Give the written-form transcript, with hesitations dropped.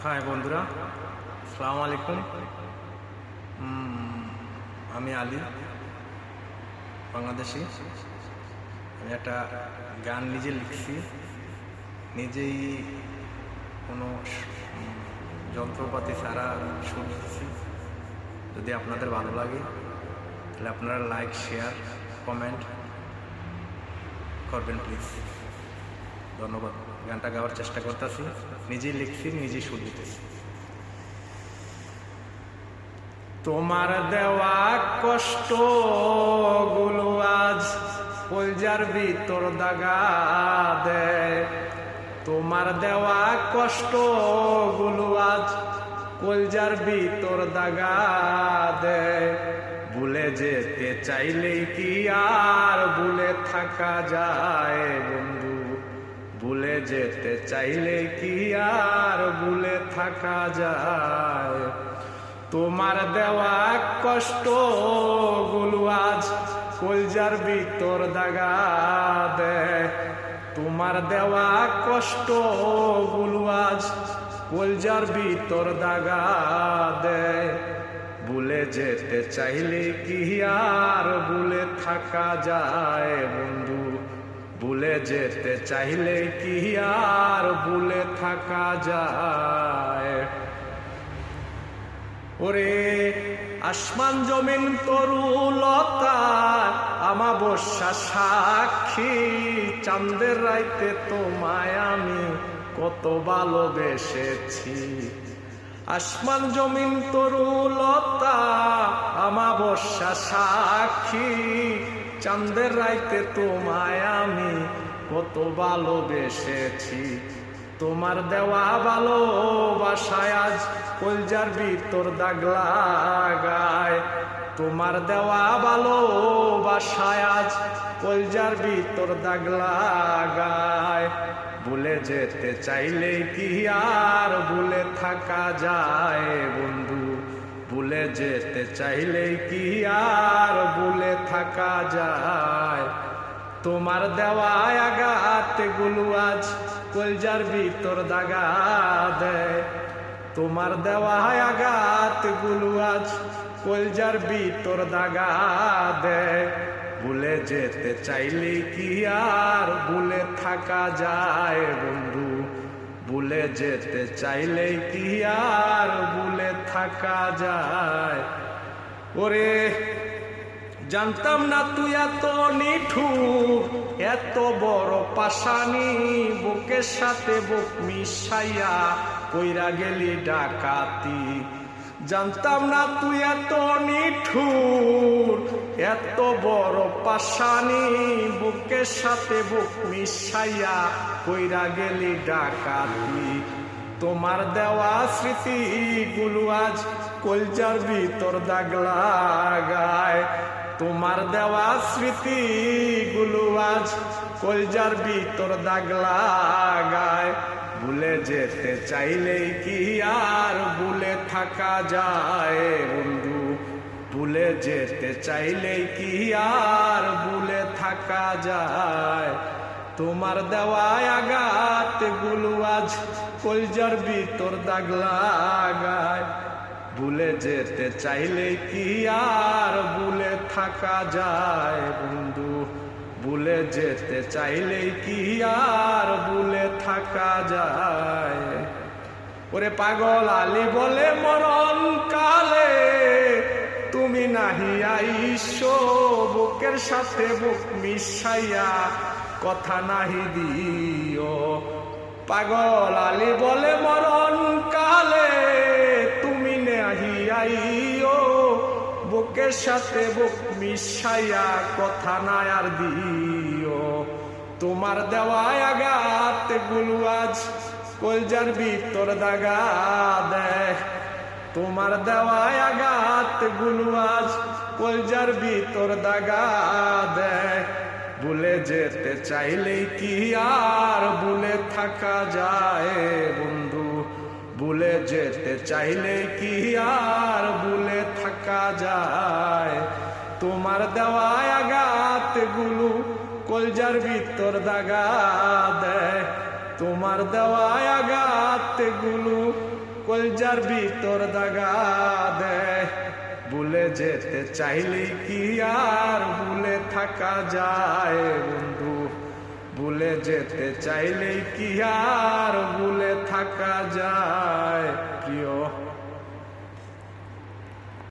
High বন্ধুরা, আসসালামু আলাইকুম। আমি আলী, বাংলাদেশি। আমি একটা গান নিজে লিখছি, নিজেই কোনো যন্ত্রপাতি ছাড়া সুর দিচ্ছি। যদি আপনাদের ভালো লাগে তাহলে আপনারা লাইক, শেয়ার, কমেন্ট করবেন প্লিজ। ধন্যবাদ। গানটা গাওয়ার চেষ্টা করতেছি, নিজেই লিখছি, নিজেই সুর দিতেছি। তোমার দেওয়া কষ্ট গুলো আজ কলজার ভিতর দাগা দেয়। তোমার দেওয়া কষ্ট গুলো আজ কলজার ভিতর দাগা দেয়। ভুলে যেতে চাইলেই কি আর ভুলে থাকা যায় বন্ধু? ভুলে যেতে চাইলে কি আর ভুলে থাকা যায়? তোমার দেওয়া কষ্ট গুলো আজ কলজার ভিতর দাগা দেয়। তোমার দেওয়া কষ্ট গুলো আজ কলজার ভিতর দাগা দেয়। ভুলে যেতে চাইলে কি আর ভুলে থাকা যায় বন্ধু? ভুলে যেতে চাইলে কি আর ভুলে থাকা যায়? ওরে আসমান জমিন তরুলতা আমাবস্যা সাক্ষী, চাঁদের রাইতে তোমায় আমি কত ভালোবেসেছি। আসমান জমিন তরুলতা আমাবস্যা সাক্ষী, চাঁদের রাইতে তোমায় আমি কত ভালোবেসেছি। তোমার দেওয়া ভালোবাসায় আজ কলজার ভিতর দাগ লাগায়। তোমার দেওয়া ভালোবাসায় আজ কলজার ভিতর দাগ লাগায়। ভুলে যেতে চাইলে কি আর ভুলে থাকা যায় বন্ধু? ভুলে যেতে চাইলে কি আর ভুলে থাকা যায়? তোমার দেওয়া আঘাত গুলো আজ কলজার ভিতর দাগা দেয়। তোমার দেওয়া আঘাত গুলো আজ কলজার ভিতর দাগা দেয়। ভুলে যেতে চাইলে কি আর ভুলে থাকা যায় বন্ধু? ভুলে যেতে চাইলে কি আর ভুলে থাকা যায়? ওরে জানতাম না তুই এত নিঠুর, এত বড় পাশানি, বুকের সাথে বুক মিশাইয়া কইরা গেলি ডাকাতি। জানতাম না তুই এত নিঠুর, এত বড় পাশানি, বুকের সাথে বুক মিশাইয়া কইরা গেলি ডাকাতি। তোমার দেওয়া স্মৃতি গুলো আজ কলজার ভিতর দাগ লাগায়। তোমার দেওয়া স্মৃতি গুলো আজ কলজার ভিতর দাগ লাগায়। ভুলে যেতে চাইলেই কি আর ভুলে থাকা যায় বন্ধু? ভুলে যেতে চাইলেই কি আর ভুলে থাকা যায়? তোমার দেওয়া আঘাত গুলো আজ কলজার ভিতর দাগ লাগায়। ভুলে যেতে চাইলে কি আর ভুলে থাকা যায় বন্ধু? ভুলে যেতে চাইলে কি আর ভুলে থাকা যায়? ওরে পাগল আলী বলে মরণ কালে তুমি নাহি আইসো, বুকের সাথে বুক মিশাইয়া কথা নাহি দিও। পাগল আলী বলে মরণ কালে তুমি নাহি আইও, বুকের সাথে বুক মিশাইয়া কথা না আর দিও। তোমার দেওয়া আঘাত গুলো আজ কলজার ভিতর দাগা দেয়। তোমার দেওয়া আঘাত গুলো আজ কলজার ভিতর দাগা দেয়। ভুলে যেতে চাইলে কি আর ভুলে থাকা যায় বন্ধু? ভুলে যেতে চাইলে কি আর ভুলে থাকা যায়? তোমার দেওয়া আঘাত গুলো কলজার ভিতর দাগা দেয়। তোমার দেওয়া আঘাত গুলো কলজার ভিতর দাগা দেয়। ভুলে যেতে চাইলে কি আর ভুলে থাকা যায় বন্ধু, ভুলে যেতে চাইলে কি আর ভুলে থাকা যায়।